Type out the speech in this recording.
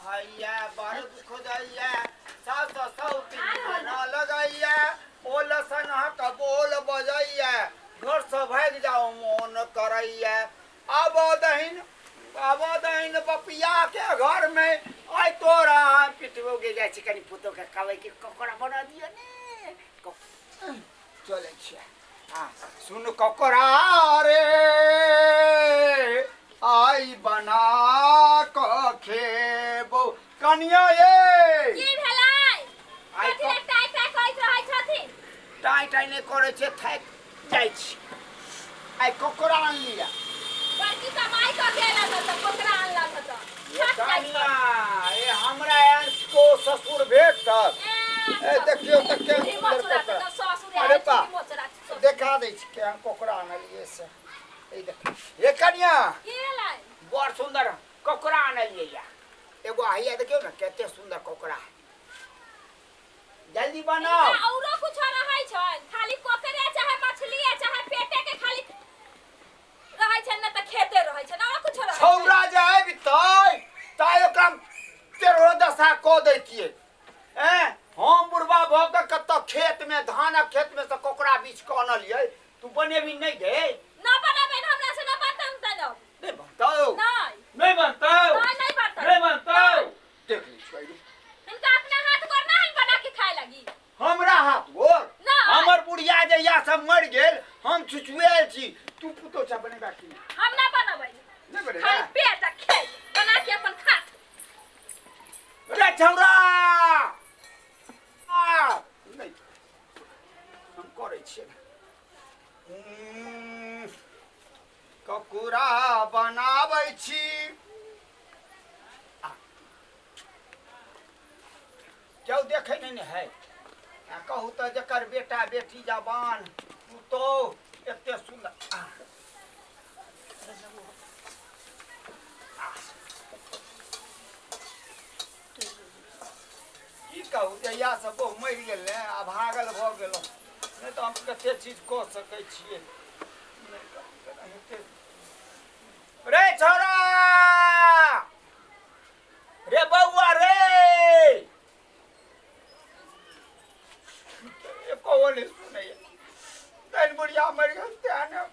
हैया बड़ दुख दैया सास सौती न लगैया बोल सनहक बोल बजैया घर से भाग जाओ मोन करैया अब दहिन बपिया के घर में आई तोरा पिटबो के जाय छी कनी पुतो के कहबै कि ककड़ा बना दियो ने चले छियै सुन ककड़ा रे आई बना क खेबो कनिया ये की भेलै आई टाइ टाइ कहैत रहै छथिन टाइ ने करे छे थाक जाय छी आई ककड़ा आन लिया बड़की कमाई क गेला त ककड़ा आनला त कनिया ए हमरा को ससुर भेट ए देखियो त के अरे पा देखा दै छी के हम ककड़ा आनलिए से ए देख ए कनिया की भेलै बड़ सुंदर ककड़ा आनलिए या एगो आइया देखियो ना केते सुंदर ककड़ा जल्दी बनाओ औरो कुछ रहै छै खाली ककड़े चाहे मछली चाहे पेटे के खाली रहै छै न त खेते रहै छै न औरो कुछ रहै छौरा जाय बितै ताय ओकरा तेरो दशा क दैतिए हम बुढ़वा भ के कत खेत में धानक खेत में से ककड़ा बीछ क आनलिए तू बनेबी नहीं गे न बनाबे हमरा से न बनतौ त नहीं बनतौ नहीं बनतौ नहीं बनतौ देख ली छोड़ी इनका अपना हाथ गोर ना हम बना के खाए लगी हमरा हाथ गोर हमर बुढ़िया जइया सब मर गेल हम छुछुएल छी तू पुतो छ बनेबा की हम ना बनबै नहीं बनेबा खाली पेट खे बना के अपन खा रे छौरा नहीं हम करे छी ककुरा बनाबै छी क्यों देखे नहीं है कहू तो जकर बेटा बेटी जवान तो एते सुंदर की कहू जहिया से बहु मर गेल ने आ भागल भ गेलो नहीं तो हम कते चीज कह सकै छियै रे छोरा रे बउआ रे कौन सुनैया तैन बुढ़िया मर गेल त्याने